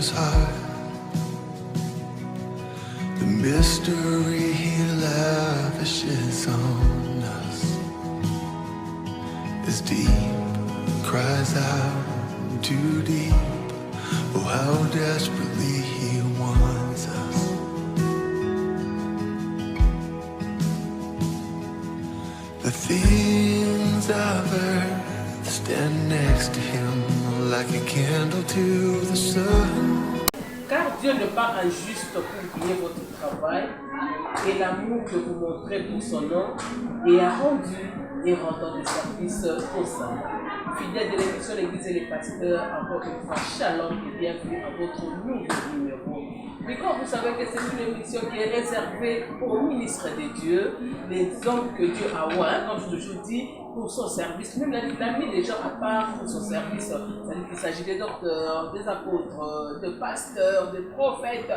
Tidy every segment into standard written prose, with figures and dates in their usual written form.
Father's heart. The mystery He lavishes on us is deep, cries out too deep. Oh, how desperately He wants us. The things of earth stand next to Him like a candle to the sun. Car Dieu n'est pas injuste pour payer votre travail et l'amour que vous montrez pour son nom et a rendu et rendant des services aux saints. Fidèles de l'émission L'Église et les pasteurs, encore une fois, shalom et bienvenue à votre nouveau numéro. Mais quand vous savez que c'est une émission qui est réservée aux ministres de Dieu, les hommes que Dieu a oint, comme je toujours dis, pour son service, même la Bible a mis les gens à part pour son service. C'est-à-dire qu'il s'agit des docteurs, des apôtres, de pasteurs, de prophètes,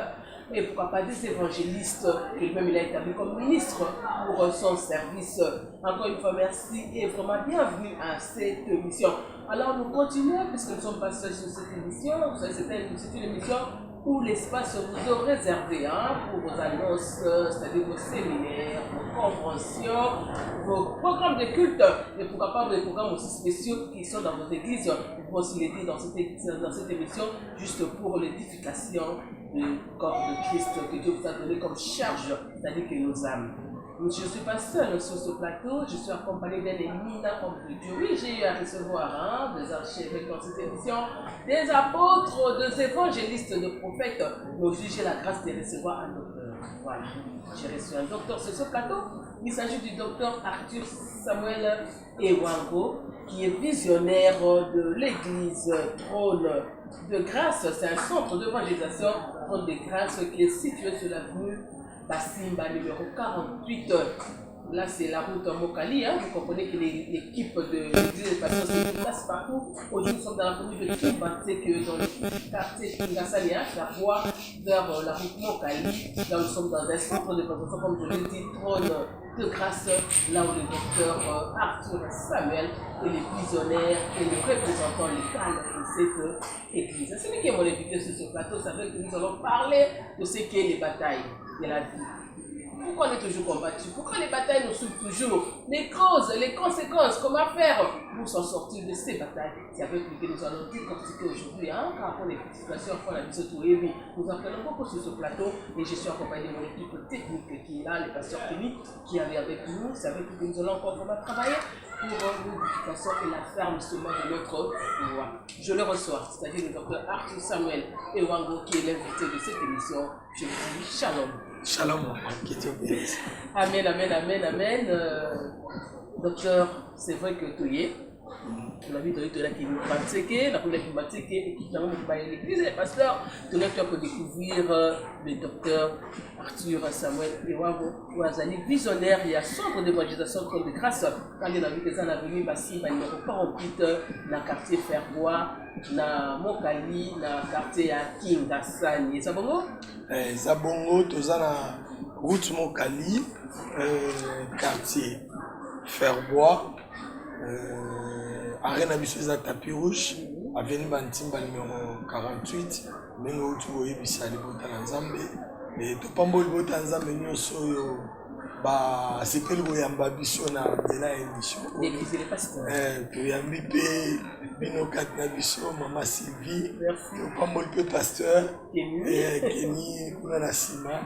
et pourquoi pas des évangélistes, que lui-même il a établi comme ministre pour son service. Encore une fois, merci et vraiment bienvenue à cette émission. Alors nous continuons, puisque nous sommes passés sur cette émission, vous savez, c'est une émission où l'espace vous est réservé pour vos annonces, c'est-à-dire vos séminaires, vos conventions, vos programmes de culte, et pourquoi pas des programmes aussi spéciaux qui sont dans vos églises. Vous pouvez aussi les dire dans cette émission, juste pour l'édification du corps de Christ que Dieu vous a donné comme charge, c'est-à-dire que nos âmes. Je ne suis pas seule sur ce plateau, je suis accompagnée d'un éminent homme de Dieu. Oui, j'ai eu à recevoir des archevêques dans cette émission, des apôtres, des évangélistes, de prophètes, mais aujourd'hui j'ai la grâce de recevoir un docteur. Voilà, j'ai reçu un docteur sur ce plateau. Il s'agit du docteur Arthur Samuel Ewango, qui est visionnaire de l'église Trône de Grâce. C'est un centre d'évangélisation, Trône de Grâce, qui est situé sur l'avenue Bassimba numéro 48. Là, c'est la route Mokali. Vous comprenez que l'équipe de l'église des pasteurs se déplace partout. Aujourd'hui, nous sommes dans la commune de Kimbanseke, dans le quartier Kingasania, la voie vers la route Mokali. Là, nous sommes dans un centre de présentation, comme je l'ai dit, Trône de Grâce, là où le docteur Arthur Samuel est le visionnaire et le représentant légal de cette église. C'est lui qui est mon invité sur ce plateau. Ça veut que nous allons parler de ce qu'est les batailles de la vie. Pourquoi on est toujours combattu? Pourquoi les batailles nous suivent toujours? Les causes, les conséquences, comment faire pour s'en sortir de ces batailles? C'est avec lui que nous allons décortiquer aujourd'hui, car pour les situations, pour la mission Touébi, nous apprenons beaucoup sur ce plateau et je suis accompagné de mon équipe technique qui est là, le pasteur Kelly, qui est avec nous. C'est avec lui que nous allons encore vraiment travailler pour l'éducation et l'affermissement de notre loi. Je le reçois, c'est-à-dire le docteur Arthur Samuel Ewango, qui est l'invité de cette émission. Je vous dis shalom. Shalom, qui te bénisse. Amen, amen, amen, amen. Docteur, c'est vrai que tu es. On a vu de la qui nous pratiquait, la première qui m'a pratiqué et qui finalement nous parlait l'église et les pasteurs. Tu as pu découvrir le docteur Arthur Samuel Ewango, Ouazali, visionnaire, il y a centre d'évangélisation de grâce. Quand il a vu des années venus, Bassimba numéro 48, dans le quartier Ferbois, dans Mokali, dans le quartier Kingasani. Ça bon? Zabongo, tu as la route Mokali, quartier Ferbois. Arena Bissoza Tapis Rouge, avenue Bantimba numéro 48, Mengo Toué Bissali Botanzambe, mais Topambo Botanzambe Nyoso, c'était le Boyamba Bissona de la émission. L'église et les pasteurs. Toyambi Bino Katnabiso, Mama Sylvie, Topambo le pasteur, Kenny Kunanasima.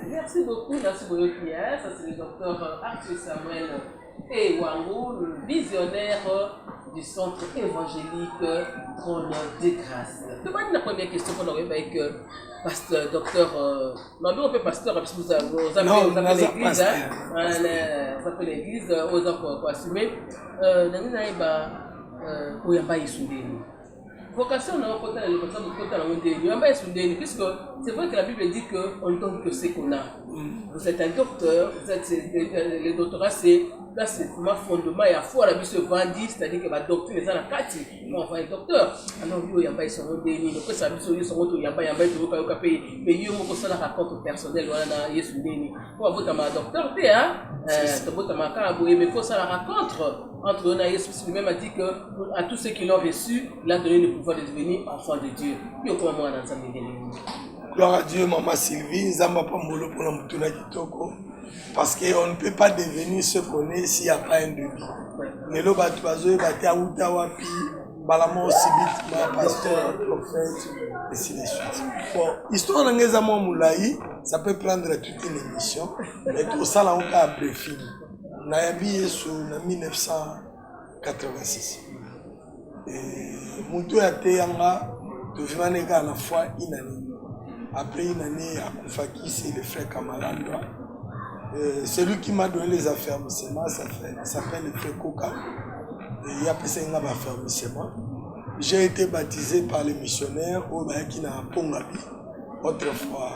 Merci beaucoup pour votre prière. Ça, c'est le docteur Arthur Samuel Ewango, le visionnaire du centre évangélique Trône de Grâce. Demande la première question qu'on aurait avec pasteur, docteur. Non, mais on peut pasteur, parce que vous avez l'église. Vous appelez l'église, aux gens pour assumer. Vocation, puisque c'est vrai que la Bible dit qu'on ne donne que ce qu'on a. Vous êtes un docteur, le doctorat c'est là c'est ma fondement, il y a foi la vie se vendit, c'est-à-dire que ma doctrine est à la carte, on va être docteur. Alors il y a pas son déni, donc ça vie sur son auto, il y a pas tout cas payer, mais il y a mon ça la raconte personnel voilà na yesu déni. Pour avoir ma docteur tu hein, tu bout ma cas mais faut ça la raconte entre eux, Jésus lui-même a dit que à tous ceux qui l'ont reçu, il a donné le pouvoir de devenir enfant de Dieu. Gloire à Dieu, Maman Sylvie, Zamba Pambolo pour la Kitoko. Parce qu'on ne peut pas devenir ce qu'on est s'il n'y a pas un début. Mais là, il y a Utawapi, Balamo Sibit, pasteur, prophète, et ainsi de suite. Bon, histoire de Moulaï, ça peut prendre toute une émission, mais tout ça, là, on a un briefing. On a habillé sur 1986. Moutou a été à la fois une année. Après une année à Koufaki, c'est le frère Kamalanda. Celui qui m'a donné les affermissements, ça s'appelle le frère Koka. Il y a personne qui m'a affermissement. J'ai été baptisé par les missionnaires au Bayakina Pongabi. Autrefois,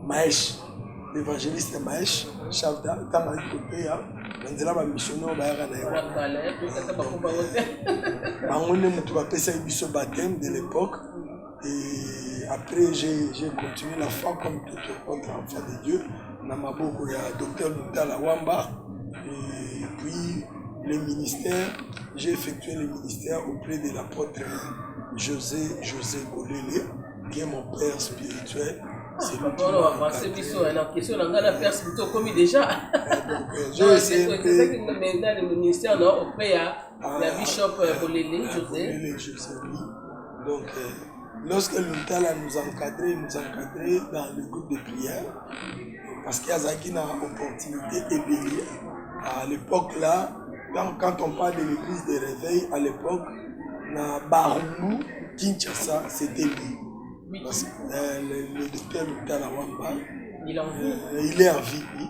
Maëch, l'évangéliste Maëch, Chavda, Tamari Kopéa. Maintenant, ma missionnaire au Bayakana. Je baptême de l'époque. Et après, j'ai continué la foi comme tout autre enfant de Dieu. Namaboko, il y a Dr Lutala Wamba. Et puis, les ministères, j'ai effectué les ministères auprès de l'apôtre José Bolélé, qui est mon père spirituel. C'est lui qui m'a encadré. J'ai essayé un peu... le ministère, auprès de la bishop Bolélé, José. Donc, lorsque l'Untala nous encadrait dans le groupe de prière, parce qu'il y a une opportunité ébélée. À l'époque là, quand on parle de l'église de réveil, à l'époque, na Barumbu, Kinshasa, c'était lui. Parce que le docteur L'Untala Wamba, il est en vie, oui.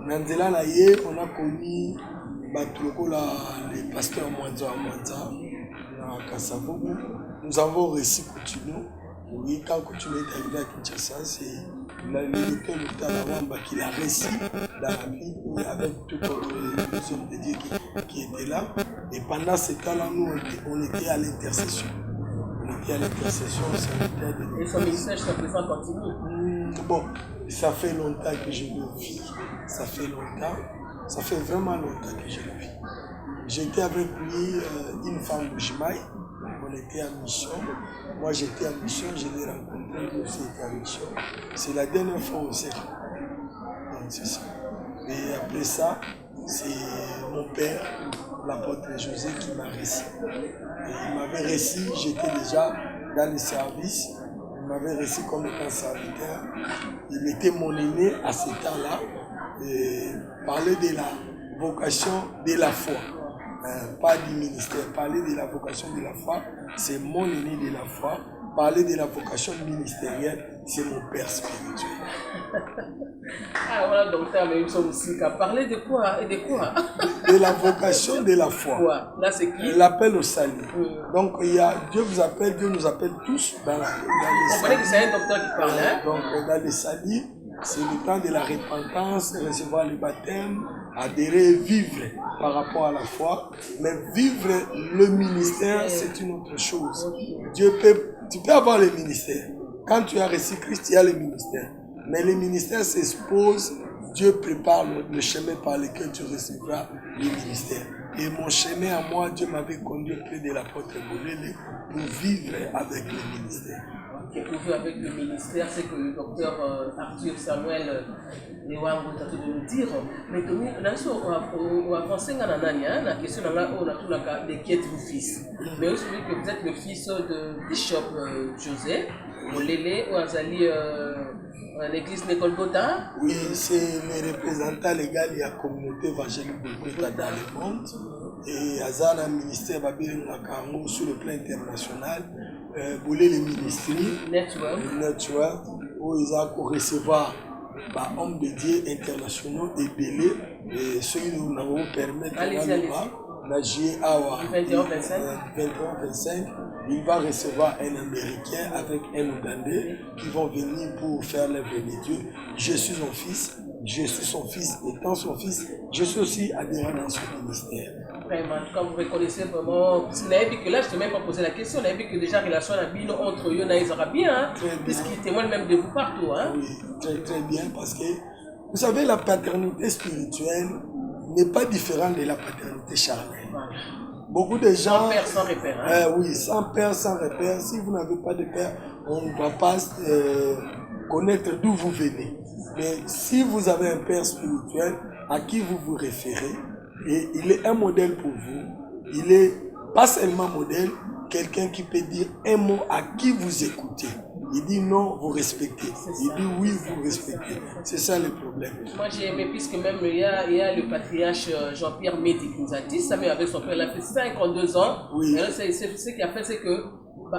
Nanzela Naye, on a connu les pasteurs Mwanza. Nous avons reçu Coutinho. Oui, quand Coutinho est arrivé à Kinshasa, c'est le docteur Lutala Wamba qui l'a reçu dans la vie avec tout les hommes de Dieu qui étaient là. Et pendant ce temps-là, nous, on était à l'intercession. Et son message, ça fait ça continue. Bon, ça fait longtemps que je le vis. Ça fait vraiment longtemps que je le vis. J'étais avec lui, une femme de Jimaï. On était en mission. Moi, j'étais en mission. Je l'ai rencontré. Lui aussi était en mission. C'est la dernière fois au siècle. Donc, c'est ça. Et après ça, c'est mon père, l'apôtre José, qui m'a reçu. Il m'avait reçu. J'étais déjà dans le service. Il m'avait reçu comme étant serviteur. Il était mon aîné à ce temps-là. Parler de la vocation de la foi. Pas du ministère. Parler de la vocation de la foi, c'est mon aîné de la foi. Parler de la vocation ministérielle, c'est mon père spirituel. Ah voilà, docteur, mais nous sommes aussi qu'à parler de quoi et de quoi? De la vocation de la foi. Quoi? Là, c'est qui? L'appel au salut. Donc, il y a, Dieu nous appelle tous dans les salut. Vous comprenez que c'est un docteur qui parle, hein? Donc, dans les salut, c'est le temps de la repentance, de recevoir le baptême, adhérer, vivre par rapport à la foi. Mais vivre le ministère, c'est une autre chose. Tu peux avoir le ministère. Quand tu as reçu Christ, il y a le ministère. Mais le ministère s'expose, Dieu prépare le chemin par lequel tu recevras le ministère. Et mon chemin à moi, Dieu m'avait conduit près de l'apôtre Bolélé pour vivre avec le ministère. Pour avec le ministère, c'est que le docteur Arthur Samuel Lewango a tout de nous dire. Mais on a avancé dans la question de qui êtes-vous fils. Mais aussi que vous êtes le fils de Bishop José Bolélé ou Azali l'église de Golgotha. Oui, c'est le représentant légal de la communauté évangélique Golgotha dans le monde. Et Azana ministère Babylone Nakango sur le plan international. Bolélé ministry network où ils ont recevoir hommes de Dieu internationaux et belés et ceux qui nous avons permis de nager à 21-25. Il va recevoir un Américain avec un Ougandais qui vont venir pour faire l'œuvre de Dieu. Je suis son fils, étant son fils, je suis aussi adhérent dans son ministère. Vraiment, en tout cas, vous reconnaissez vraiment. Vous n'avez vu que là, je ne t'ai même pas posé la question. Vous n'avez vu que déjà, la relation entre eux et les Arabiens, hein, puisqu'ils témoignent même de vous partout. Hein. Oui, très très bien, parce que Vous savez, la paternité spirituelle n'est pas différente de la paternité charnelle. Beaucoup de gens... Sans père, sans repère. Hein? Oui, sans père, sans repère. Si vous n'avez pas de père, on ne va pas connaître d'où vous venez. Mais si vous avez un père spirituel à qui vous vous référez, et il est un modèle pour vous, il est pas seulement modèle, quelqu'un qui peut dire un mot à qui vous écoutez. Il dit non, vous respectez. Il dit oui, vous respectez. C'est ça le problème. Moi j'ai aimé, puisque même il y a le patriarche Jean-Pierre Médi qui nous a dit, ça, mais avec son père, il a fait 52 ans. Oui. Et ce qu'il a fait, c'est que,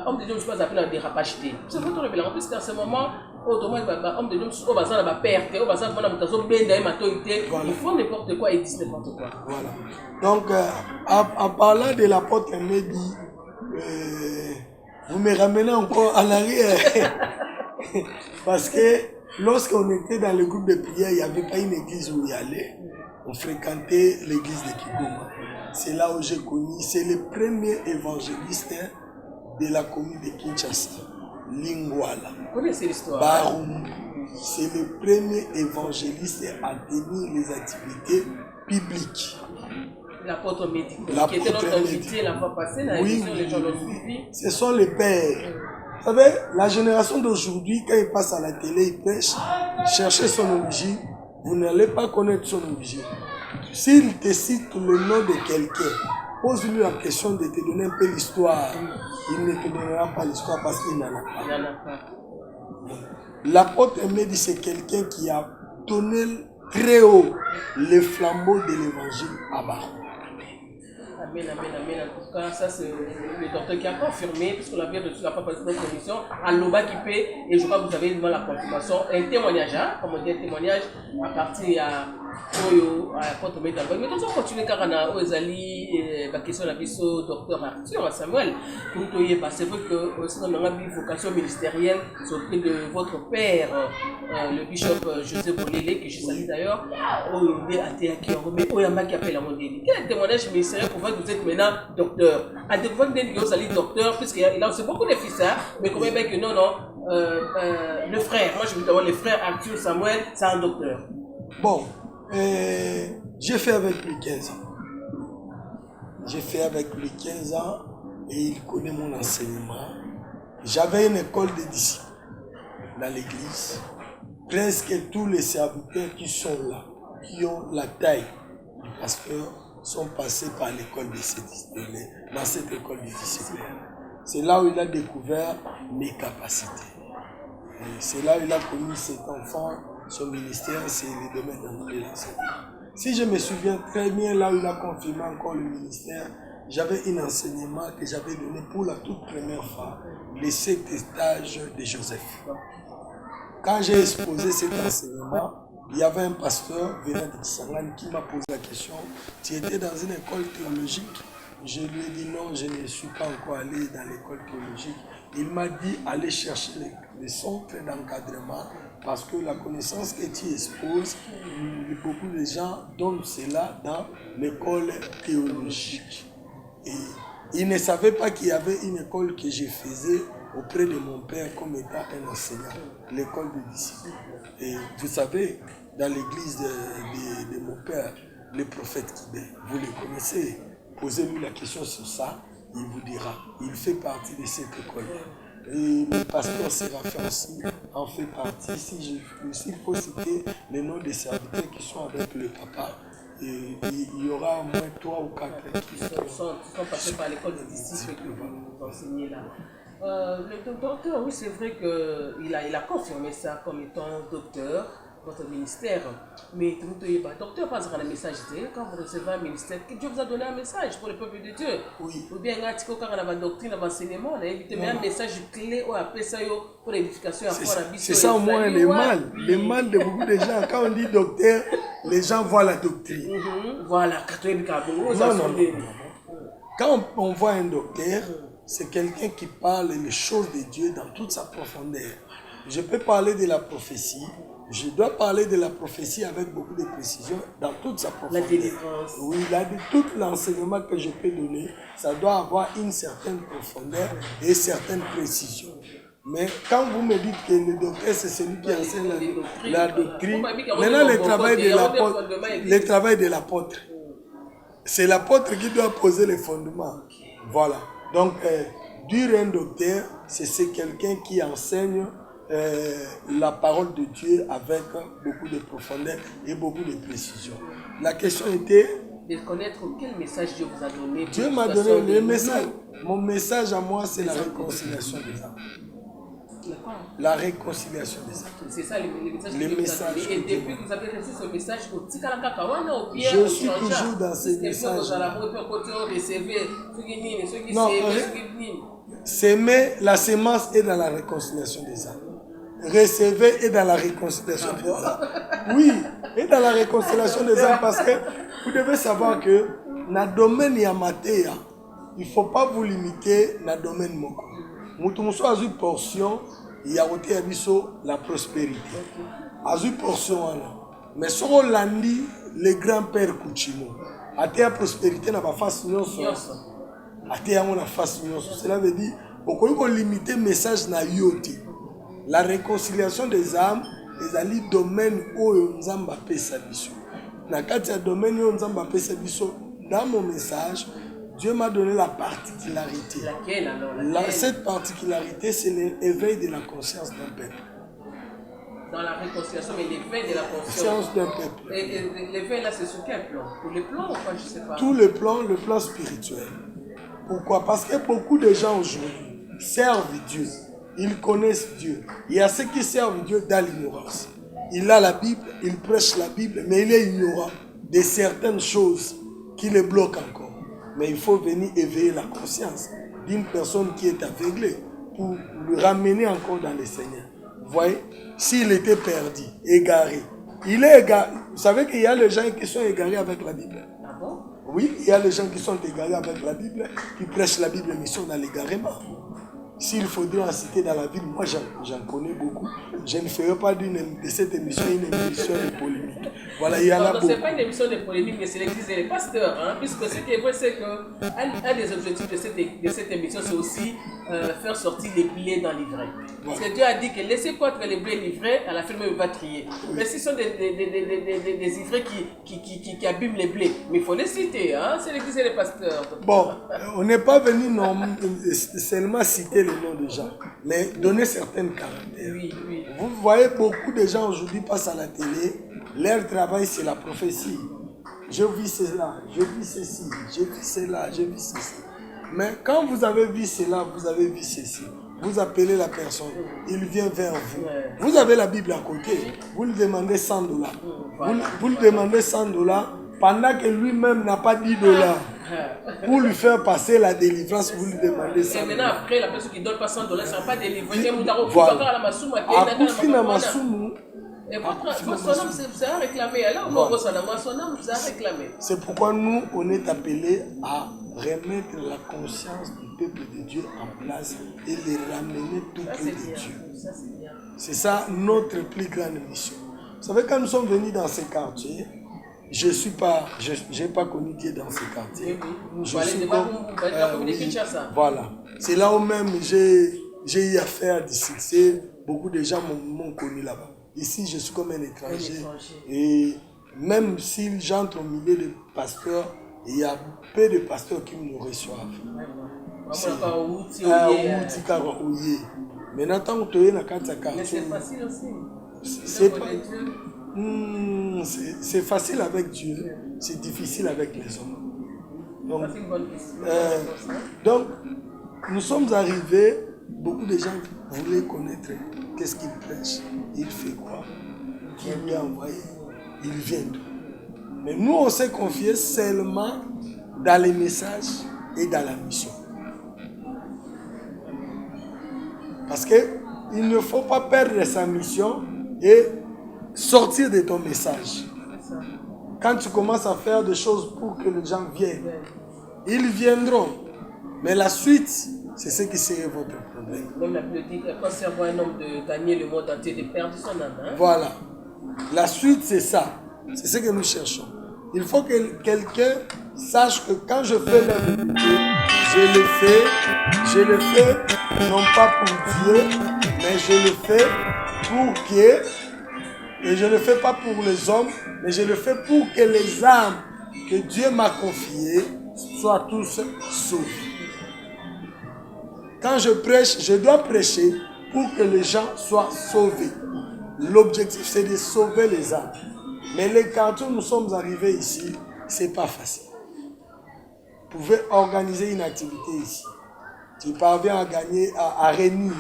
homme de Dieu, je ne peux pas appeler un dérapage. C'est votre révélation, puisqu'à ce moment, homme de Dieu, au bazar, on va perdre, au bazar, ils font n'importe quoi et ils disent n'importe quoi. Voilà. Donc, en parlant de l'apôtre Médi, vous me ramenez encore en arrière. Parce que lorsqu'on était dans le groupe de prière, il n'y avait pas une église où y aller. On fréquentait l'église de Kigoma. C'est là où j'ai connu, c'est le premier évangéliste de la commune de Kinshasa, Lingwala. Vous connaissez l'histoire? Baroum. C'est le premier évangéliste à tenir les activités publiques. L'apôtre Médi, qui était notre invité la fois passée, dans l'émission, les gens l'ont suivi. Ce sont les pères. Vous savez, la génération d'aujourd'hui, quand ils passent à la télé, ils prêchent, cherchez son origine, vous n'allez pas connaître son origine. S'il te cite le nom de quelqu'un, pose-lui la question de te donner un peu l'histoire. Il ne te donnera pas l'histoire parce qu'il n'en a pas. Il n'en a pas. L'apôtre Médi, c'est quelqu'un qui a donné très haut les flambeaux de l'évangile à Baron. Amen, amen, amen. En tout cas, ça c'est le docteur qui a confirmé, puisqu'on l'avait reçu la fois passée dans notre émission, à Loba qui paie, et je crois que vous avez devant la confirmation, un témoignage, hein, comme on dit, un témoignage à partir à Oyo, à Porte Médi. Mais nous allons continuer car on a Ozali, la question de la docteur Arthur Samuel, c'est vrai que c'est dans une vocation ministérielle, c'est auprès de votre père, le bishop José Bolélé, que je salue d'ailleurs, Oyo Atea qui appelle à mon délit. Quel témoignage ministériel pour vous êtes maintenant docteur? À découvrir que vous allez docteur, puisqu'il a aussi beaucoup de fils, hein, mais comment bien que non, le frère, moi je veux dire, le frère Arthur Samuel, c'est un docteur. Bon, j'ai fait avec lui 15 ans. J'ai fait avec lui 15 ans et il connaît mon enseignement. J'avais une école de disciples dans l'église. Presque tous les serviteurs qui sont là, qui ont la taille du pasteur, sont passés par l'école dans cette école de disciples. C'est là où il a découvert mes capacités. C'est là où il a connu cet enfant. Son ministère, c'est le domaine de l'enseignement. Si je me souviens très bien, là où il a confirmé encore le ministère, j'avais un enseignement que j'avais donné pour la toute première fois, les 7 stages de Joseph. Quand j'ai exposé cet enseignement, il y avait un pasteur venant de Kisangani qui m'a posé la question, tu étais dans une école théologique? Je lui ai dit non, je ne suis pas encore allé dans l'école théologique. Il m'a dit allez chercher les centres d'encadrement parce que la connaissance que tu exposes, beaucoup de gens donnent cela dans l'école théologique. Et ils ne savaient pas qu'il y avait une école que je faisais auprès de mon père comme étant un enseignant, l'école de disciples. Et vous savez, dans l'église de mon père, le prophète Kibé, vous le connaissez, posez-lui la question sur ça, il vous dira, il fait partie de cette école. Et le pasteur Séraphin aussi en fait partie. S'il faut citer les noms des serviteurs qui sont avec le papa, et il y aura au moins 3 ou 4 qui sont passés par l'école des disciples que vous enseignez là. Le docteur, oui, c'est vrai qu'il a confirmé ça comme étant docteur, votre ministère. Mais docteur, pas un message, quand vous recevez un ministère, Dieu vous a donné un message pour le peuple de Dieu. Oui. Ou bien, quand on a la doctrine, l'enseignement, on a évité un message clé pour l'édification. C'est ça au moins le mal. Le mal de beaucoup de gens. Quand on dit docteur, les gens voient la doctrine. Voilà, non. Quand on voit un docteur, c'est quelqu'un qui parle les choses de Dieu dans toute sa profondeur. Je peux parler de la prophétie. Je dois parler de la prophétie avec beaucoup de précision dans toute sa profondeur. La délivrance. Oui, tout l'enseignement que je peux donner, ça doit avoir une certaine profondeur et certaine précision. Mais quand vous me dites que le docteur, c'est celui qui enseigne la doctrine, maintenant le travail de l'apôtre, c'est l'apôtre qui doit poser les fondements. Voilà. Donc, dire un docteur, c'est quelqu'un qui enseigne la parole de Dieu avec beaucoup de profondeur et beaucoup de précision. La question était de connaître quel message Dieu vous a donné. Dieu m'a donné le message. Mon message à moi, c'est la réconciliation des âmes. La réconciliation des âmes. C'est ça les messages. Et depuis que vous avez reçu ce message, je suis toujours dans ces messages. Non, s'aimer, la sémence est dans la réconciliation des âmes. Recevoir est dans la réconciliation des âmes. Oui, est dans la réconciliation des âmes parce que vous devez savoir que dans le domaine yamatea, il ne faut pas vous limiter dans le domaine moko. Mutumusou a une portion, il y a la prospérité. A une portion, mais si on l'a dit, le grand-père Kuchimo, a la prospérité n'a pas face cela veut dire qu'on peut limiter le message na yote. La réconciliation des âmes est un domaine où nous avons appelé ça. Dans mon message, Dieu m'a donné la particularité. Laquelle alors? Cette particularité, c'est l'éveil de la conscience d'un peuple. Dans la réconciliation, mais l'éveil de la conscience d'un peuple. Et l'éveil là, c'est sur quel plan? Pour le plan ou quoi, je sais pas. Tout le plan spirituel. Pourquoi? Parce que beaucoup de gens aujourd'hui servent Dieu. Ils connaissent Dieu. Il y a ceux qui servent Dieu dans l'ignorance. Il a la Bible, il prêche la Bible, mais il est ignorant de certaines choses qui le bloquent encore. Mais il faut venir éveiller la conscience d'une personne qui est aveuglée pour le ramener encore dans le Seigneur. Vous voyez, s'il était perdu, égaré, il est égaré. Vous savez qu'il y a les gens qui sont égarés avec la Bible. Ah bon? Oui, il y a les gens qui sont égarés avec la Bible, qui prêchent la Bible, mais ils sont dans l'égarement. S'il faudrait en citer dans la ville, moi j'en connais beaucoup. Je ne ferai pas de cette émission une émission de polémique. Voilà, il y en a beaucoup. Ce n'est pas une émission de polémique, mais c'est l'église et les pasteurs. Hein, puisque ce qui est vrai, c'est qu'un des objectifs de cette émission, c'est aussi faire sortir les blés dans l'ivraie. Parce que Dieu a dit que laissez poître les blés livrés, à la fin il va trier. Mais ce sont des ivraies qui abîment les blés. Mais il faut les citer, hein, c'est l'église et les pasteurs. Bon, on n'est pas venu seulement citer les noms des gens, mais donner certaines caractères. Oui. Vous voyez, beaucoup de gens aujourd'hui passent à la télé, leur travail c'est la prophétie. Je vis cela, je vis ceci, je vis cela, je vis ceci. Mais quand vous avez vu cela, vous avez vu ceci, vous appelez la personne, il vient vers vous. Vous avez la Bible à côté, vous lui demandez $100. Vous lui demandez $100 pendant que lui-même n'a pas $10. Pour lui faire passer la délivrance, vous lui demandez $100. Et maintenant, après, la personne qui ne donne pas $100, ça ne va pas délivrer. Voilà. Et son homme sera réclamé. Alors, son homme sera réclamé. C'est pourquoi nous, on est appelés à remettre la conscience du peuple de Dieu en place et les ramener tout près de Dieu. C'est ça notre plus grande mission. Vous savez, quand nous sommes venus dans ces quartiers, je n'ai pas connu Dieu dans ces quartiers. Voilà. C'est là où même j'ai eu affaire d'ici. Beaucoup de gens m'ont connu là-bas. Ici, je suis comme un étranger. Et même si j'entre au milieu de pasteurs, il y a peu de pasteurs qui me reçoivent. Maintenant, tant que tu es dans le quartier, mais c'est facile aussi. C'est facile avec Dieu, c'est difficile avec les hommes. Donc, nous sommes arrivés, beaucoup de gens voulaient connaître qu'est-ce qu'il prêche, il fait quoi, qui lui a envoyé, il vient d'où. Mais nous, on s'est confié seulement dans les messages et dans la mission. Parce qu'il ne faut pas perdre sa mission et sortir de ton message. Quand tu commences à faire des choses pour que les gens viennent, ils viendront. Mais la suite, c'est ce qui serait votre problème. Même la Bible dit que concernant un homme de gagner le monde entier, de perdre son âme. Hein? Voilà. La suite, c'est ça. C'est ce que nous cherchons. Il faut que quelqu'un sache que quand je fais l'œuvre de Dieu, je le fais non pas pour Dieu, mais je le fais pour que, et je ne le fais pas pour les hommes, mais je le fais pour que les âmes que Dieu m'a confiées soient tous sauvées. Quand je prêche, je dois prêcher pour que les gens soient sauvés. L'objectif, c'est de sauver les âmes. Mais les quand nous sommes arrivés ici, ce n'est pas facile. Vous pouvez organiser une activité ici. Tu parviens à gagner, à réunir,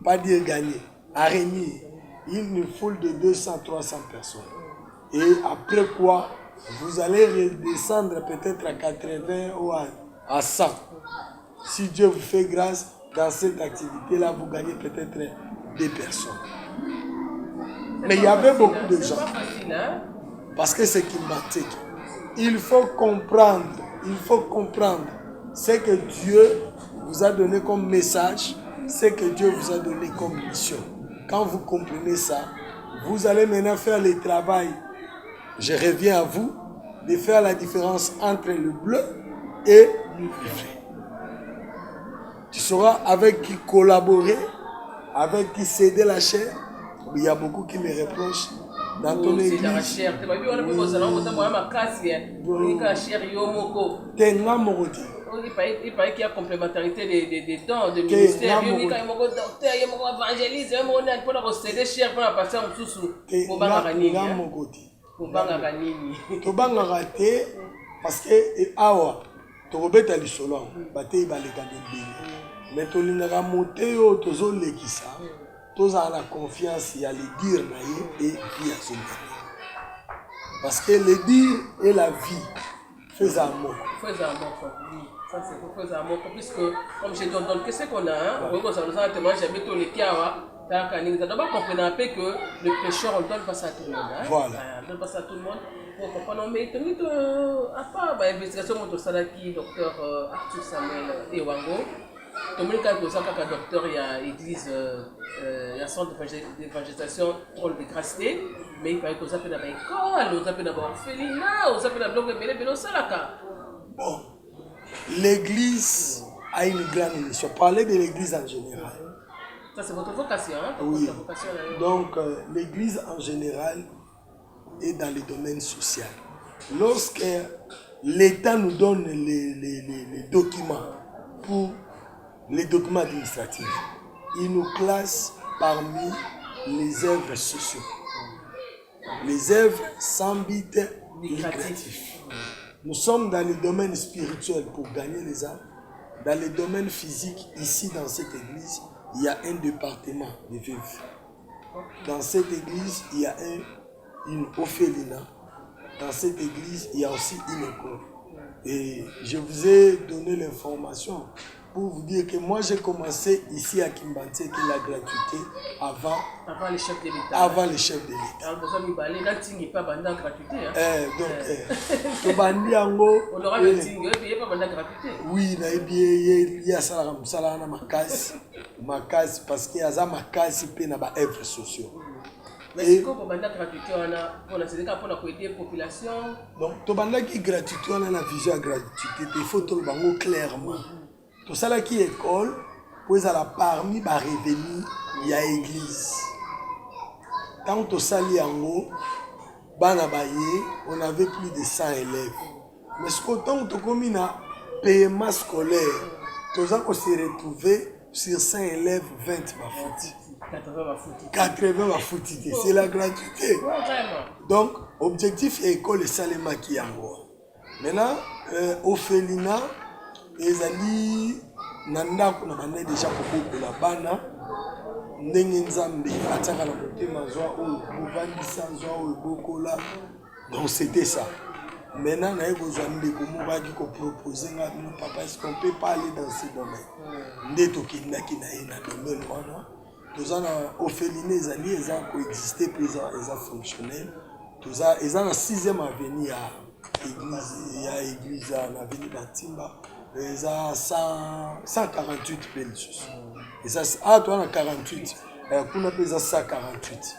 pas dire gagner, à réunir une foule de 200-300 personnes. Et après quoi, vous allez redescendre peut-être à 80 ou à 100. Si Dieu vous fait grâce, dans cette activité-là, vous gagnez peut-être 2 personnes. Mais il y avait beaucoup de gens. Parce que c'est climatique. Il faut comprendre ce que Dieu vous a donné comme message, ce que Dieu vous a donné comme mission. Quand vous comprenez ça, vous allez maintenant faire le travail. Je reviens à vous, de faire la différence entre le bleu et le vert. Tu sauras avec qui collaborer, avec qui céder la chair. Il y a beaucoup qui me reprochent dans ton église. Il paraît qu'il y a complémentarité des dons, de ministère. Il y a un docteur, il y a un évangéliste, il y a un pour la céder cher pour la passer en dessous. Pour Bangaranini. Pour Bangaranini. Pour Bangaranini, parce que awa, tu rebelles à l'isolant, bataille baleka de bini. Mais tu l'as monté au tozo lekisa. Tu as la confiance, il y a le dire et vie à son parce que le dire et la vie fais amour. Fais amour, oui. Ça c'est pour faire amour, puisque comme je dis, donc qu'est-ce qu'on a, on nous a témoigné, j'avais tout les kiawa. D'abord comprendre un peu que le prêcheur on donne pas ça à tout le monde. Voilà. On donne pas ça à tout le monde. Pour comprendre, mais à part l'investigation de Salaki, docteur Arthur Samuel Ewango. Comme le cas de ça, docteur, il y a l'église, il y a centre d'évangélisation, trône de grâceté, mais il paraît que ça peut avoir école, ça peut avoir orphelinat, ça peut avoir bloc de Salaka. Bon, l'église a une grande mission. Parlez de l'église en général. Ça, c'est votre vocation, hein? Oui. Votre vocation, donc, l'église en général est dans le domaine social. Lorsque l'État nous donne les documents pour les documents administratifs, il nous classe parmi les œuvres sociales. Les œuvres sans but lucratif. Nous sommes dans le domaine spirituel pour gagner les âmes. Dans le domaine physique, ici dans cette église, il y a un département de veuves. Dans cette église, il y a une orphelinat. Dans cette église, il y a aussi une école. Et je vous ai donné l'information pour vous dire que moi j'ai commencé ici à Kimbanti que la gratuité avant les chefs de l'État. Avant les chefs de l'État. Donc, bandi ango. On aura le ting, il n'y a pas de gratuité. Oui, il y a ça na makasi parce qu'il y a ça makasi pe na ba œuvres sociaux. Mais c'est quoi pour banda gratuité on a c'est pour aider la population. Donc to banda qui gratuité on a la vision à gratuité, il faut tout le bango clairement. Tout ça là qui école pour ça là parmi ba revenu il y a église. Quand to sali yango bana baye on avait plus de 100 élèves. Mais ce qu'autant to comme na paiement scolaire, tous on s'est retrouvé sur 100 élèves 20 bafouti. 80 bafouti, c'est la gratuité. Donc objectif est école et salema qui yango. Maintenant orphelinat ezali nanda kuna bana déjà beaucoup la bana ndenge nzambe ataka na motema zwa oyo bovandisa zwa oyo bokola. Donc c'était ça. Maintenant na eko zande ko mobaki ko proposer nga mon papa est-ce qu'on peut pas aller dans ce domaine ndeto kindaki na ina domaine wana tozana orphelinat ezali eza coexister présent eza fonctionnel toza eza na 6e avenue ya église na avenue Batimba. Eza 148 pesos. Et ça toi na 48 kuna pesa 148.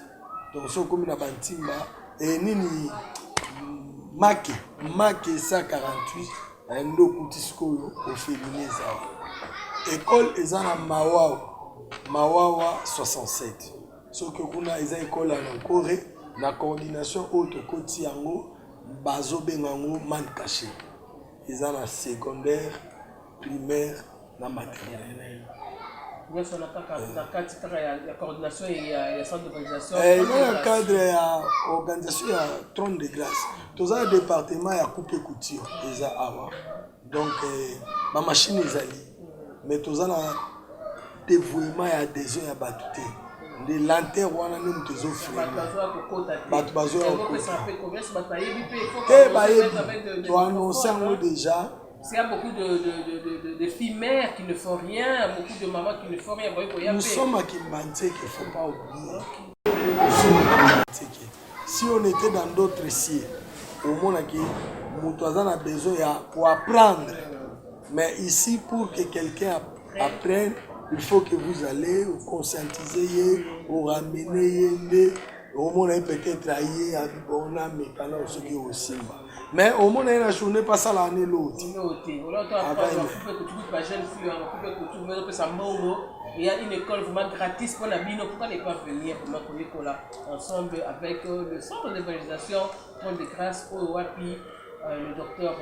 Donc so comme na Batimba et nini make 148 ndo kutisko au féminin ça. École eza na Mawao Mawawa 67. Ce que vous avez école en Corée, la coordination haute côté yango, bazo bengango man caché. Ils ont la secondaire, primaire, la maternelle. Bien sûr, la coordination et le centre d'organisation. Il y a un cadre de l'organisation, il y a 30 de grâce. Tous les départements, il y a coupé couture. Donc, ma machine est allée. Mais tous les dévouements et adhésion, il y a battu. Les lanternes, on a même des offres. Tu as annoncé déjà. Il y a beaucoup de filles mères qui ne font rien, beaucoup de mamans qui ne font rien. Nous sommes à Kimbanté qu'il ne faut pas oublier. Si on était dans d'autres sites, au monde a besoin pour apprendre. Mais ici, pour que quelqu'un apprenne, il faut que vous allez vous conscientiser, vous ramener. Au monde peut-être aillé à Bibona, mais quand on se dit aussi. Mais au moins, la journée pas ça l'année l'autre. Il y a une école vraiment gratis pour la bino. Pourquoi ne pas venir ensemble avec le centre d'évangélisation de grâce au WAPI, le docteur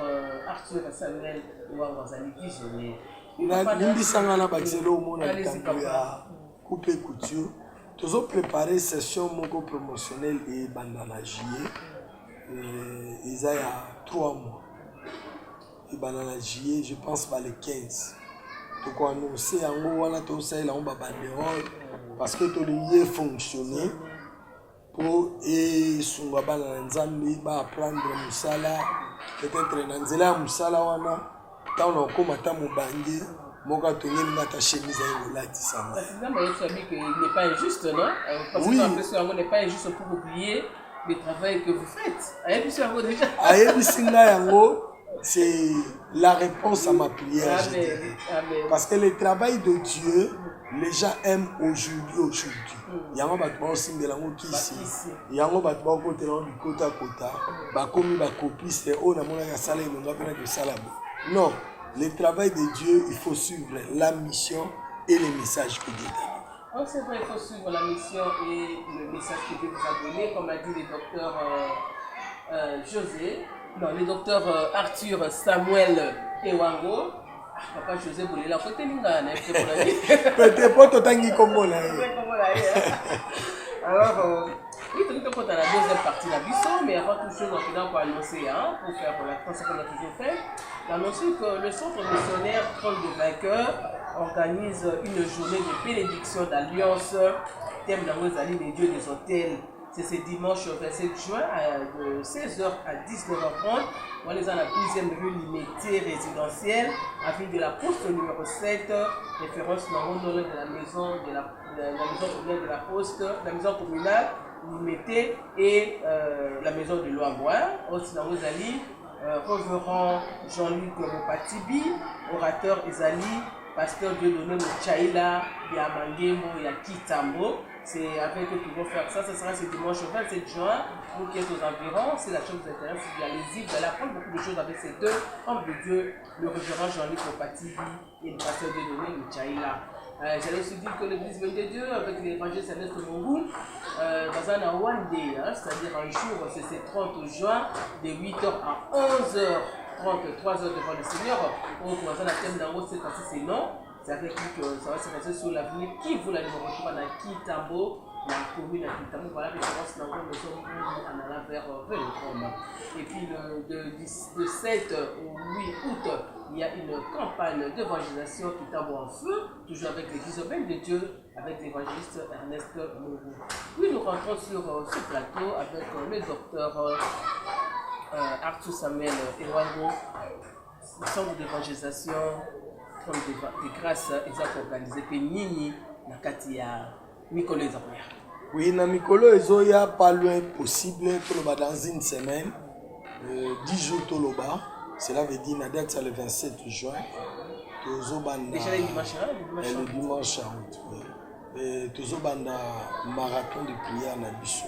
Arthur Samuel Ouangazali visionnaire. Nimbisanga Baxelo au monde à couper couture. Tous ont préparé session mogo promotionnelle et bandana juillet. Ils ont 3 mois. Et bandana juillet, je pense pas les 15. Donc on annonce en gros on a tout ça là on va banderole parce que tout le fonctionner pour et sunga bandana nzambi ba apprendre musala peut-être na nzela musala wana tant on comme ta mubangi. Moka Tony Nata chemise à Elati Samba. Il n'est pas injuste, non? Parce que l'impression n'est pas injuste pour oublier le travail que vous faites. C'est la réponse à ma prière. Amen. Parce que le travail de Dieu, les gens aiment aujourd'hui. Il y a un bâtiment aussi de la qui ici. Il y a un bâtiment côté de côté à côté. Comme ma copie, c'est on a mon salle et on a besoin de salle. Non. Le travail de Dieu, il faut suivre la mission et les messages que Dieu donne. C'est vrai, il faut suivre la mission et le message que Dieu vous a donné, comme a dit le docteur le docteur Arthur Samuel Ewango. Papa José voulait la côté Lingane. Peut-être pas tout le temps comme là. Alors, oui, tout le monde a la deuxième partie de la mission, mais avant toute chose, on a annoncer, pour faire la transition qu'on a toujours fait, d'annoncer que le centre missionnaire Trône de Vainqueurs organise une journée de bénédiction d'alliance, thème d'Angozali, les dieux des hôtels. C'est ce dimanche 27 juin de 16h à 19h30. On est dans la 12e rue Limité résidentielle, avenue de la Poste numéro 7, référence dans de la maison de la Poste, la maison communale Limité et la maison de Loabois. Aussi dans Rosali, reverend Jean-Luc Mopatibi, orateur Ezali, pasteur Dieudonné Mouchaïla, Yamangembo et Kitambo. C'est avec eux qu'ils vont faire ça. Ce sera ce dimanche 27 juin. Vous qui êtes aux environs, si la chose vous intéresse, allez-y. Vous allez apprendre beaucoup de choses avec ces deux hommes de Dieu, le révérend Jean-Luc Mopatibi et le pasteur Dieudonné Mouchaïla. J'allais aussi dire que l'église de Dieu, avec l'évangile Céleste Mongou, dans un one day, c'est-à-dire un jour, c'est ce 30 juin, de 8h à 11h30, 3h devant le Seigneur. On commence à thème d'en haut, c'est non. C'est avec lui que ça va se passer sur l'avenue qui vous la numéro 3 dans Kitambo, la commune de Kitambo. Voilà, référence dans le maison en allant vers Velocom. Et puis le 7 au 8 août, il y a une campagne d'évangélisation Kitambo en feu, toujours avec l'église de Dieu, avec l'évangéliste Ernest Mourou. Puis nous rentrons sur ce plateau avec le docteur Arthur Samuel Ewango, le centre d'évangélisation. De grâce ils ont organisé Nini na kati ya mikolo ezoya. Oui, na mikolo ezoya pas loin possible dans une semaine 10 jours toloba, cela veut dire la date c'est le 27 juin. Déjà le dimanche et tozobanda marathon de prière na biso.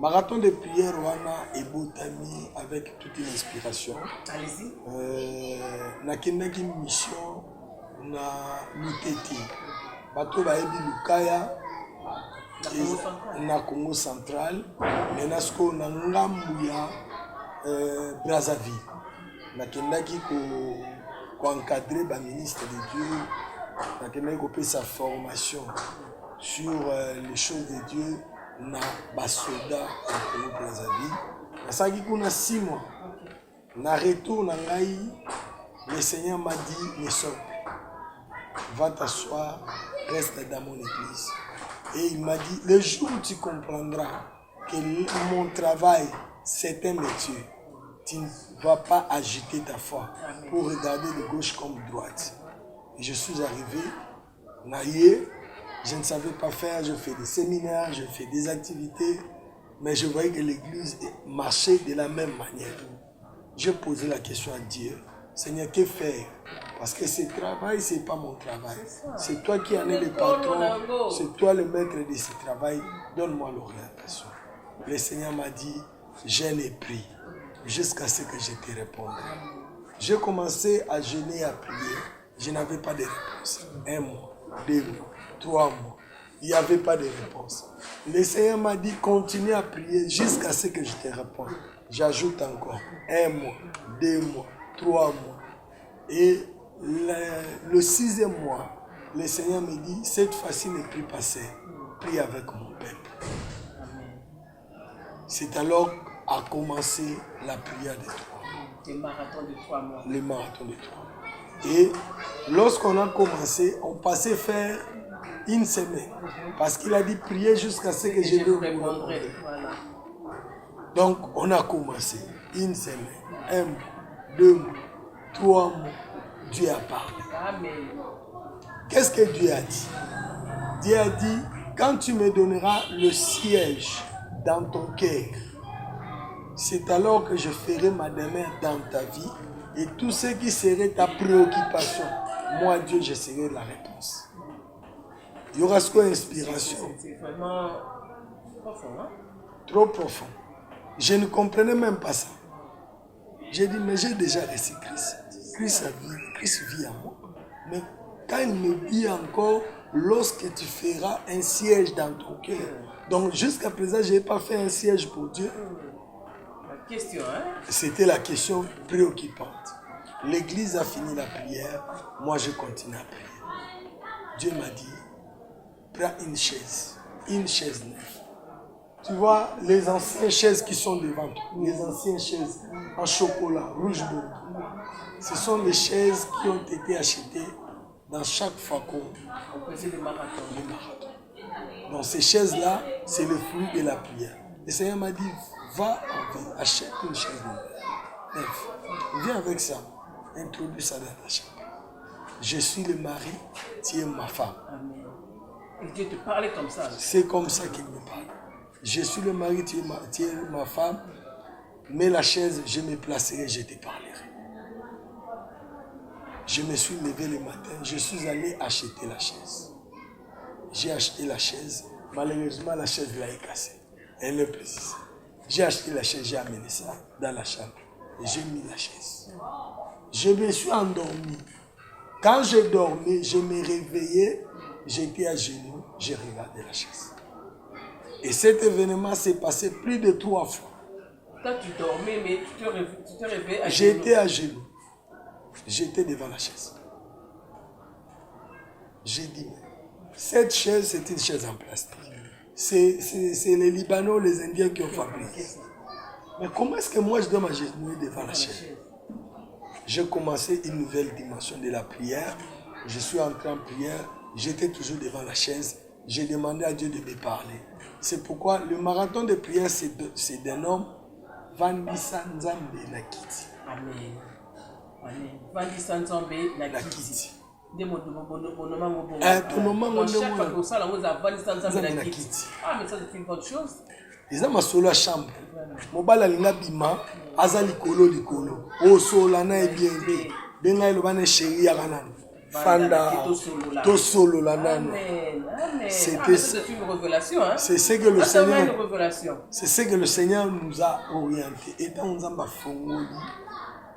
Marathon de prière wana ebotami avec toute une inspiration. Allez-y. Na kendaki mission na Luteti bato bayebi Lukaya na Congo central maintenant siko na ngambu ya Brazzaville nakendaki ko encadrer ba ministre de Dieu nakendaki kopesa formation sur les choses de Dieu na basoda ya Congo Brazzaville nasalaki kuna 6 mois na retour na ngai le Seigneur m'a dit Nesson, va t'asseoir, reste dans mon église. Et il m'a dit, le jour où tu comprendras que mon travail, c'est un métier, tu ne vas pas agiter ta foi pour regarder de gauche comme de droite. Et je suis arrivé, naïe, je ne savais pas faire, je fais des séminaires, je fais des activités, mais je voyais que l'église marchait de la même manière. J'ai posé la question à Dieu, Seigneur, que faire? Parce que ce travail, ce n'est pas mon travail. C'est toi qui en es le patron. C'est toi le maître de ce travail. Donne-moi l'orientation. Le Seigneur m'a dit, je l'ai pris jusqu'à ce que je te réponde. J'ai commencé à jeûner et à prier. Je n'avais pas de réponse. 1 mois, 2 mois, 3 mois. Il n'y avait pas de réponse. Le Seigneur m'a dit, continue à prier jusqu'à ce que je te réponde. J'ajoute encore 1 mois, 2 mois, 3 mois. Et le 6e mois, le Seigneur me dit, cette fois-ci ne prie pas seul, prie avec mon peuple. C'est alors a commencé la prière de 3 mois. Le marathon de 3 mois. Le marathon de 3 mois. Et lorsqu'on a commencé, on passait faire 1 semaine. Parce qu'il a dit, prier jusqu'à ce que je vous répondrai. Voilà. Donc, on a commencé 1 semaine, 1 mois, 2 mois, 3 mois. Dieu a parlé. Amen. Qu'est-ce que Dieu a dit? Dieu a dit, quand tu me donneras le siège dans ton cœur, c'est alors que je ferai ma demeure dans ta vie et tout ce qui serait ta préoccupation, moi Dieu, je serai la réponse. Il y aura ce qu'une inspiration. C'est vraiment profond, hein? Trop profond. Je ne comprenais même pas ça. J'ai dit, mais j'ai déjà reçu Christ. Christ vit en moi. Mais quand il me dit encore, lorsque tu feras un siège dans ton cœur. Donc jusqu'à présent, je n'ai pas fait un siège pour Dieu. La question, hein? C'était la question préoccupante. L'église a fini la prière. Moi, je continue à prier. Dieu m'a dit, prends une chaise neuve. Tu vois, les anciennes chaises qui sont devant toi, les anciennes chaises en chocolat, rouge bordeaux, ce sont les chaises qui ont été achetées dans chaque fois qu'on faisait le marathon. Donc ces chaises-là, c'est le fruit de la prière. Le Seigneur m'a dit, va achète une chaise neuve. Viens avec ça, introduis ça dans ta chambre. Je suis le mari, tu es ma femme. Amen. Et Dieu te parlait comme ça. C'est comme ça qu'il me parle. Je suis le mari, tu es ma femme, mais la chaise, je me placerai, je te parlerai. Je me suis levé le matin, je suis allé acheter la chaise. J'ai acheté la chaise, malheureusement la chaise là est cassée. Elle est précise. J'ai acheté la chaise, j'ai amené ça dans la chambre et j'ai mis la chaise. Je me suis endormi. Quand je dormais, je me réveillais, j'étais à genoux, j'ai regardé la chaise. Et cet événement s'est passé plus de 3 fois. Quand tu dormais, mais tu te réveillais à genoux. J'étais à genoux. J'étais devant la chaise. J'ai dit, cette chaise, c'est une chaise en plastique. C'est les Libanais, les Indiens qui ont fabriqué ça. Mais comment est-ce que moi je dois m'agenouiller devant la chaise? J'ai commencé une nouvelle dimension de la prière. Je suis entré en prière. J'étais toujours devant la chaise. J'ai demandé à Dieu de me parler. C'est pourquoi le marathon de prière, c'est d'un homme, Vandisa Nzambe Nakiti. Amen. Amen. Vandisa Nzambe Nakiti. Chaque fois que ça, on a Vandisa Nzambe Nakiti. Ah, mais ça, c'est une bonne chose. Ils ont ma solo chambre. Mobile alinga bima, azali likolo. O sola na bien. Benga le bane chéri ya kanana. Fanda to solo la nana. C'est une révélation, hein? C'est ce que le Seigneur nous a orienté. Et dans Nzamba Fongoli,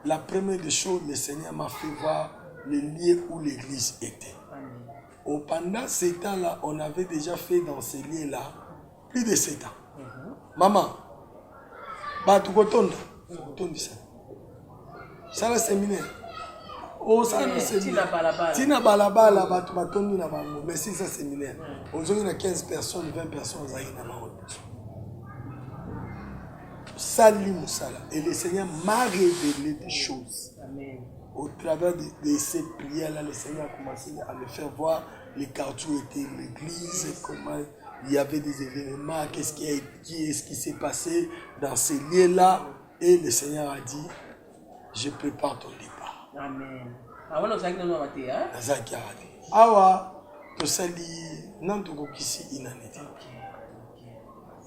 la première des choses, le Seigneur m'a fait voir le lieu où l'église était. Pendant ces temps-là, on avait déjà fait dans ces lieux-là plus de 7 ans. Maman, tu connais ça. Ça, le séminaire. Oh, ça, le séminaire. Tina balabala, batu batondi na bango. Mais si ça, séminaire. Aujourd'hui, il y a 15 personnes, 20 personnes, ça y est, Salut Moussala. Et le Seigneur m'a révélé des choses. Amen. Au travers de ces prières-là, le Seigneur a commencé à me faire voir les quartiers où était l'église, comment il y avait des événements, qu'est-ce qui s'est passé dans ces lieux-là. Et le Seigneur a dit, je prépare ton départ. Amen. Awa no zaki no mate hein? Nazaki aradi. Awa to sali nanto kokisi inanete.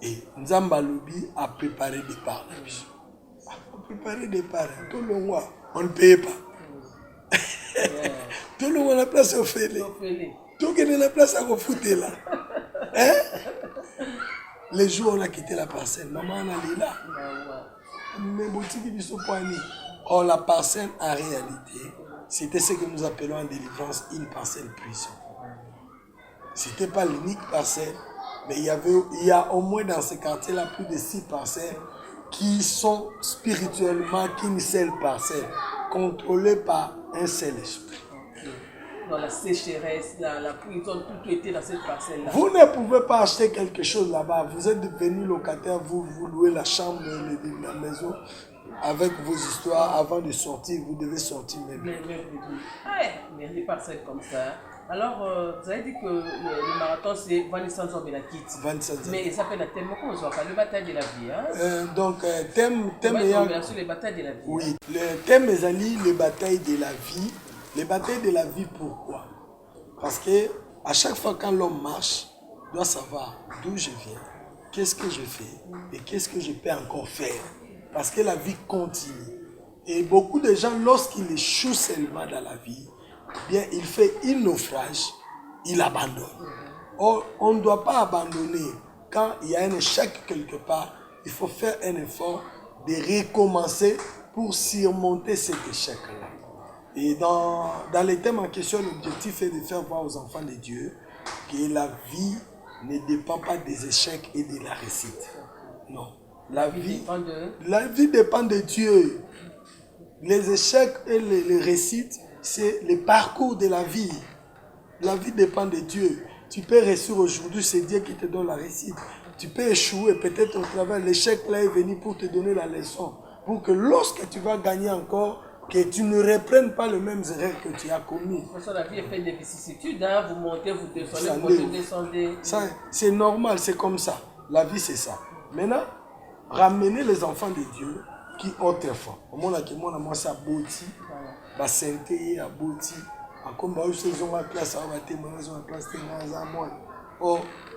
Et Nzamba Lobi a préparé des parts. A préparé des parts. Tout le mois, on ne paye pas. Tout le monde a la place au fait. Tout le monde a la place à refouter là. Hein? Les jours on a quitté la parcelle. Maman on est là. Mais boutiques qui sont poignés. Or la parcelle en réalité, c'était ce que nous appelons en délivrance une parcelle prison. C'était pas l'unique parcelle. Mais il y a au moins dans ce quartier-là plus de 6 parcelles qui sont spirituellement qu'une seule parcelle, contrôlée par un seul esprit. Dans la sécheresse, la prison, tout était dans cette parcelle-là. Vous ne pouvez pas acheter quelque chose là-bas. Vous êtes devenu locataire, vous louez la chambre, la maison, avec vos histoires. Avant de sortir, vous devez sortir même. Mais les parcelles comme ça. Alors, vous avez dit que le marathon, c'est 25 ans de la quitte. 25 ans. Mais ça s'appelle un thème, comment on s'appelle? Le bataille de la vie. Hein? Donc, thème sur les batailles de la vie. Oui, le thème est les batailles de la vie. Les batailles de la vie, pourquoi? Parce que à chaque fois quand l'homme marche, il doit savoir d'où je viens, qu'est-ce que je fais et qu'est-ce que je peux encore faire. Parce que la vie continue. Et beaucoup de gens, lorsqu'ils échouent seulement dans la vie, bien, il fait un naufrage, il abandonne. Or, on ne doit pas abandonner. Quand il y a un échec quelque part, il faut faire un effort de recommencer pour surmonter cet échec-là. Et dans les thèmes en question, l'objectif est de faire voir aux enfants de Dieu que la vie ne dépend pas des échecs et de la réussite. Non. La vie dépend de Dieu. Les échecs et les réussites, c'est le parcours de la vie. La vie dépend de Dieu. Tu peux réussir aujourd'hui, c'est Dieu qui te donne la réussite. Tu peux échouer, peut-être au travers. L'échec là est venu pour te donner la leçon. Pour que lorsque tu vas gagner encore, que tu ne reprennes pas les mêmes erreurs que tu as commis. De toute façon, la vie est faite de vicissitudes. Hein? Vous montez, vous descendez, vous descendez. C'est normal, c'est comme ça. La vie, c'est ça. Maintenant, ramener les enfants de Dieu qui autrefois. Au moment où moi, ça bouti. La santé à bouti. Comme ils ont la classe,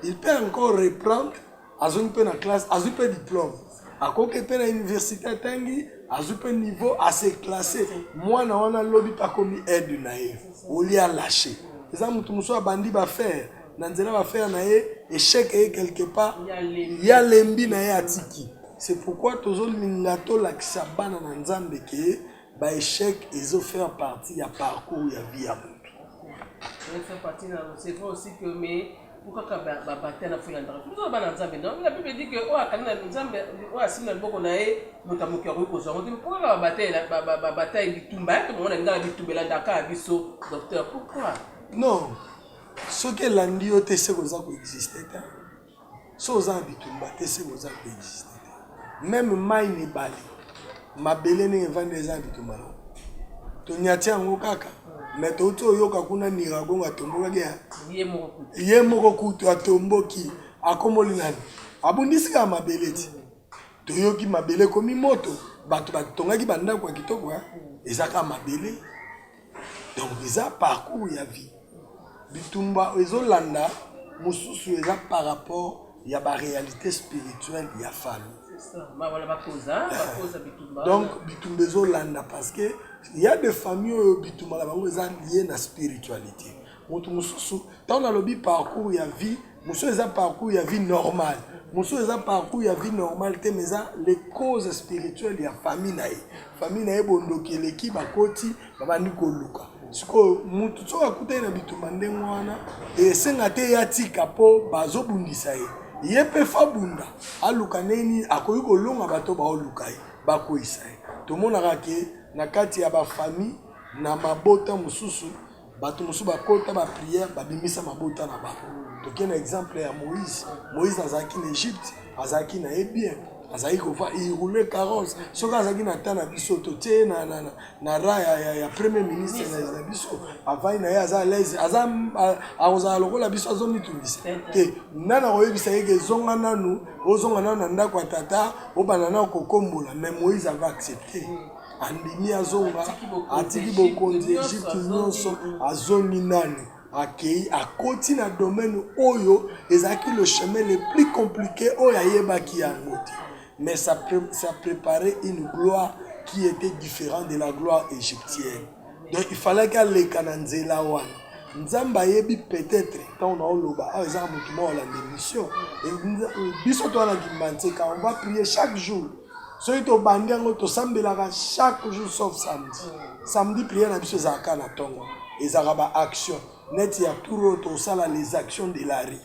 il peut encore reprendre à une classe, à un diplôme. À côté de l'université, à un niveau assez classé. Moi, je n'ai lobby pas comme aide naïf. Ou li a lâché. Les gens qui ont bandi va faire. Nanzela va faire naïf. Échec quelque part. Il y a l'embi naïf à tiki. C'est pourquoi tous les mingato la kisabana nanzambe ke ba échec ils ont fait partie du parcours il y a vie à mon. C'est vrai aussi que mais pourquoi quand ba bataille na fula ndara. Tout ba nanzambe non. La Bible dit que o akana nanzambe o asina boko nae motamuki ko ko zongo. Pourquoi ba bataille bitumba tout le monde ngala bitumbela ndaka biso docteur pourquoi? Non. Ce que l'andio te c'est cosa ko exister ta. So za bitumba te c'est cosa ko exister. Même mai ni bali mabele ne vende za bitumba no to nyatia ngo kaka mais to to yoka kuna nirago ngatomboka gya ye moko kutu atomboki akomoli nani abundisi ka mabele ti to yoki mabele komi moto bato batongaki banda kwa kitoko ezaka mabele donc eza parcours ya vie bitumba ezolanda mususu eza par rapport ya ba réalité spirituelle ya famille. Donc, bitumbezo landa parce que il y a des familles bitumba la bango eza lié na spiritualité. Moto mususu, tant na lobi parcours ya vie, mususu eza parcours ya vie normale. Mususu eza parcours ya vie normale te mais les causes spirituelles ya famille nae. Famille nae bondokeleki bakoti babandi koluka. siko mutu soka kutai na bitumba ndenge wana esenga te ya tika mpo bazobundisa ye ye mpe fabunda aluka nini akoki kolonga bato baoluka ye bakwisa ye tomonaka ke na kati ya bafamille na mabota mosusu bato mosusu bakota bapriere babimisa mabota na bango toke na exemple ya Moïse azalaki na Egypte azalaki na ebien azalaki kova iroule carrosse soki azalaki na ta na biso totie na ra ya premier ministre na biso avai na ye aza alaise akozala lokola biso azomitungisa te nana koyebisa yeke ezonga nanu ozonga nanu na ndako ya tata obanda na kokombola mais Moïse ava accepte andimi azonga atiki bokonzi Egypte nyonso azongi nani akei akoti na domaine oyo ezalaki le chemin le plus compliqué oyo ayebaki yango te mais ça préparait une gloire qui était différente de la gloire égyptienne. Donc il fallait qu'elle les cananzela wana. Nzamba yebi peut-être quand on a oloba ah ça mutumo la démission et biso to la kimbanze quand on va prier chaque jour. Soki to bandiango to sambelaka chaque jour sauf samedi. Samedi prière na biso zaka na tongo. Ezaka ba action. Net ya turo to sala les actions de la rue.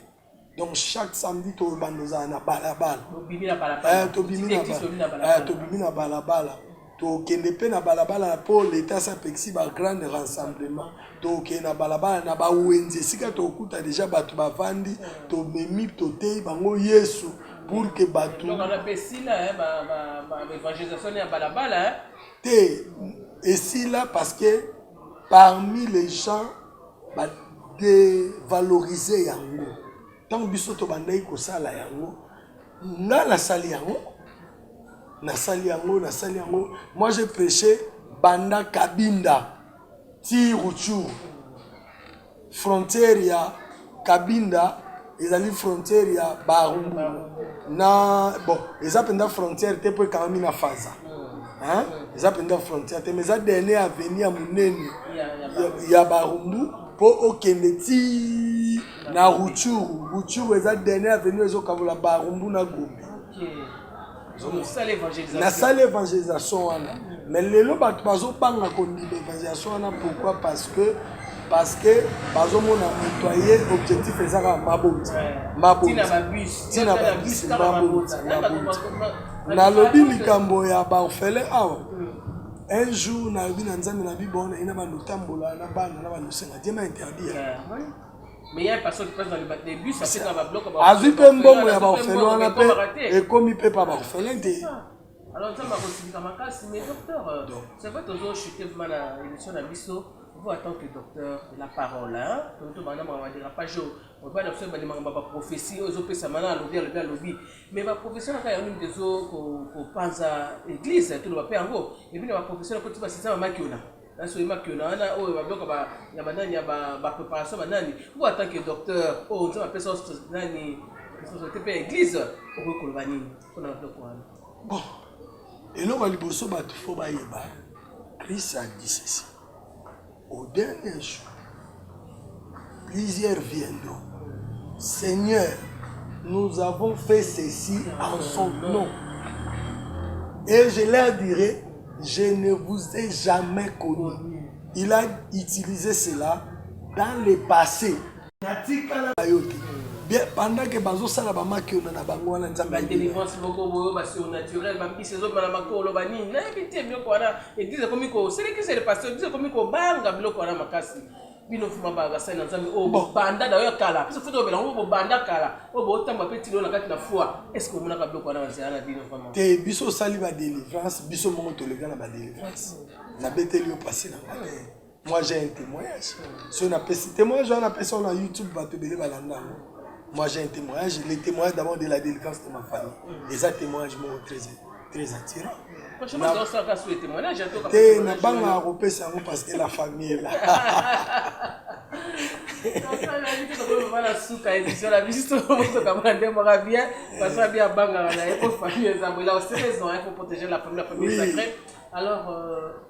Donc chaque samedi to bandoza na balabala to bimi na balabala to kende pe na balabala pour l'état sa pexi ba grand rassemblement to ke na balabala na ba wenze sika to kuta déjà batu bavandi to memi to tei bango Yesu pour que batu donc on a pesi là ba évangélisation ya balabala te et si là parce que parmi les gens ba dévaloriser yango tant biso to bandai ko sala yango nga na sali yango moi j'ai prêché banda Kabinda ti Ruchuru frontière ya Kabinda ezali frontière ya Barumbu na bon eza penda frontière te po quand même na faza hein eza penda frontière te mais za dernier avenir munene ya Barumbu po okende ti na Ruchuru eza dernier avenue ezo kabola Barumbu na Gombe na salle évangélisation wana mais lelo bato bazobanga kondima évangélisation wana pourquoi parce que bazomona nettoyer objectif ezaka maboti nalobi likambo ya baorphelin awa un jour nalobi na nzambe na bibona ina bandotambola na bana na bandosenga dieu m'a interdit mais il y a une personne qui passe dans le début, ça fait dans la bloc. Azu pe mbongo ya baorphelin wana pe ekomi pe pa baorphelin te. Alors ça m'a reçu comme un cas, mais docteur, c'est vrai que je suis tellement à l'émission d'Abisso, vous attendez que docteur la parole, hein, tout madame on va dire pas jour, on va dire que ma prophétie, aux opé ça maintenant le lobby, mais ma profession quand il y a une des autres qu'on pense à l'église, tout le va faire en gros, et puis ma profession quand tu vas c'est ça ma qui on a. Préparation vous en tant que docteur on église bon et là liboso bato fo bayeba Christ a dit ceci au dernier jour plusieurs viendront Seigneur nous avons fait ceci en son nom et je leur dirai je ne vous ai jamais connu. Il a utilisé cela dans le passé. Bien, pendant que bazo sala ba maki on na bango na nzamba délivrance beaucoup ba surnaturel ba mbi saison ba makolo ba nini na bité bien ko na église comme ko c'est que c'est le pasteur église comme ko banga biloko na makasi bino fuma ba gasai na nzambe o banda da yo kala biso futo bela ngo banda kala o bo tamba petit na kati na foi est-ce que mona ka biloko na nzana bino fama te biso sali ba délivrance biso mongo to le gana ba délivrance na beteli au passé na moi j'ai un témoignage si on a passé témoignage on a passé sur YouTube ba te belé balanda moi j'ai un témoignage les témoignages d'abord de la délivrance de ma famille et ça témoignage moi très attirant. Franchement, dans ce cas, le témoignage, j'ai na banga repé ça parce que la famille est là. Voilà, souka édition la visite au camarade moi bien parce que bien banga na pour famille ça là c'est raison il faut protéger la famille sacrée. Alors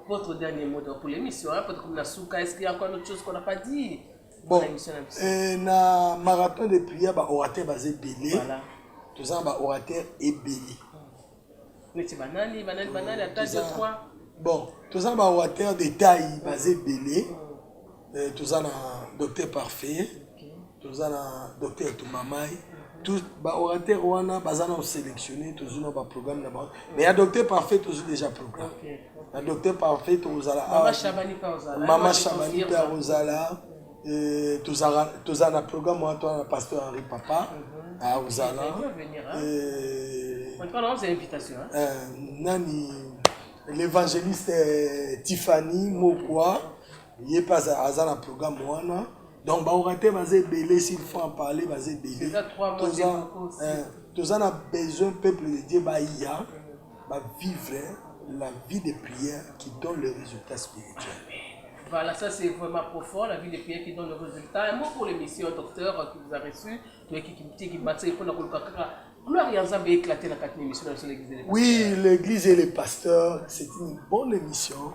votre dernier mot pour l'émission peut-être comme la souka est-ce qu'il y a encore autre chose qu'on n'a pas dit? Bon, na marathon de prière ba orateur basé belé. Voilà. Tout ça ba orateur et belé. Mais c'est banani à taille de 3. Bon, tout ça ba orateur de taille basé belé. tous un docteur parfait, tous un docteur Toumamai, tous les orateurs wana bazana sélectionné, tous un programme là-bas. Mais un docteur parfait, tous déjà programme. Un docteur parfait, tous à la Mama Chabani Paozala. Mama Chabani Paozala. Tous un programme moi toi un pasteur Henri Papa à Ozala. On parle de invitation. Nani l'évangéliste Tiffany Mokwa. Il n'est pas à un programme. Donc, on va belé s'il faut en parler. C'est ça, 3 mois de tous on a besoin, peuple de Dieu, vivre la vie de prière qui donne le résultat spirituel. Voilà, ça c'est vraiment profond, la vie de prière qui donne le résultat. Un mot pour l'émission, docteur, qui vous a reçu, qui m'a dit pour la gloire et ensemble éclater la 4e émission dans l'église. Oui, l'église et les pasteurs, c'est une bonne émission.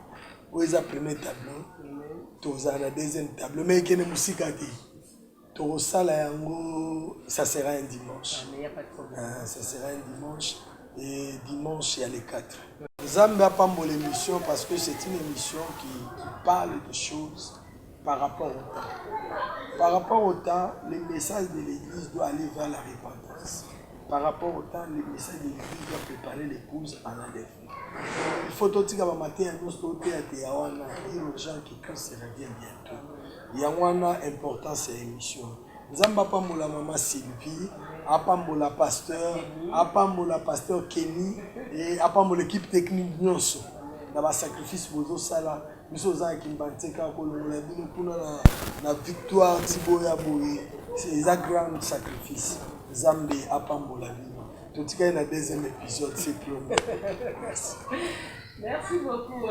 Où ils ont le premier tableau, tous ont le deuxième tableau, mais il y a une musique à dire. Tout ça, ça sera un dimanche. Il n'y a pas de problème. Ça sera un dimanche. Et dimanche, il y a les 4. Zambé n'a pas mon émission parce que c'est une émission qui parle de choses par rapport au temps. Par rapport au temps, le message de l'église doit aller vers la repentance. Par rapport au temps, le message de l'église doit préparer l'épouse à l'enlèvement. Il faut tout dire que matin, nous sommes dire aux gens que Christ revient bientôt. Il y a une importance cette émission. Zamba Pambola Maman Sylvie, Apambola Pasteur, Apambola Pasteur Kenny et Apambola l'équipe technique Nyonso. Dans le sacrifice, vous sala, nous sommes en Kimbanteka, la victoire Tiboya Boye. C'est un grand sacrifice. Zambé Apambola Vie. En tout cas, il y a un deuxième épisode, c'est promis. Merci. Merci beaucoup,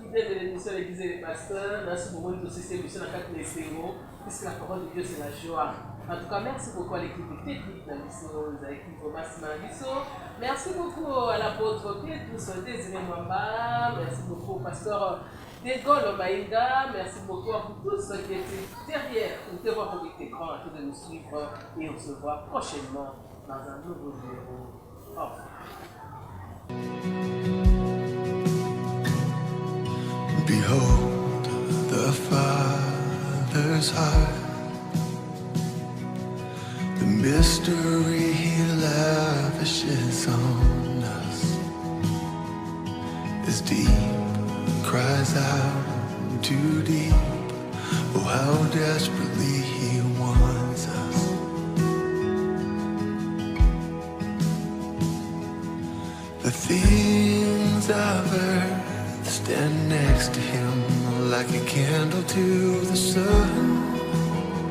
fidèle de l'émission L'Église et les pasteurs. Merci beaucoup de cette émission à 4 0, puisque la parole de Dieu, c'est la joie. En tout cas, merci beaucoup à l'équipe technique, à l'équipe Massimaviso. Merci beaucoup à l'apôtre Pietrus Désiré Mwamba. Merci beaucoup au pasteur Dégol Maïga. Merci beaucoup à vous tous qui étaient derrière. Nous devons vous écran à tous de nous suivre et on se voit prochainement dans un nouveau numéro. Au revoir. Behold the Father's heart, the mystery He lavishes on us is deep, cries out too deep. Oh, how desperately He wants us. The things of earth stand next to Him like a candle to the sun.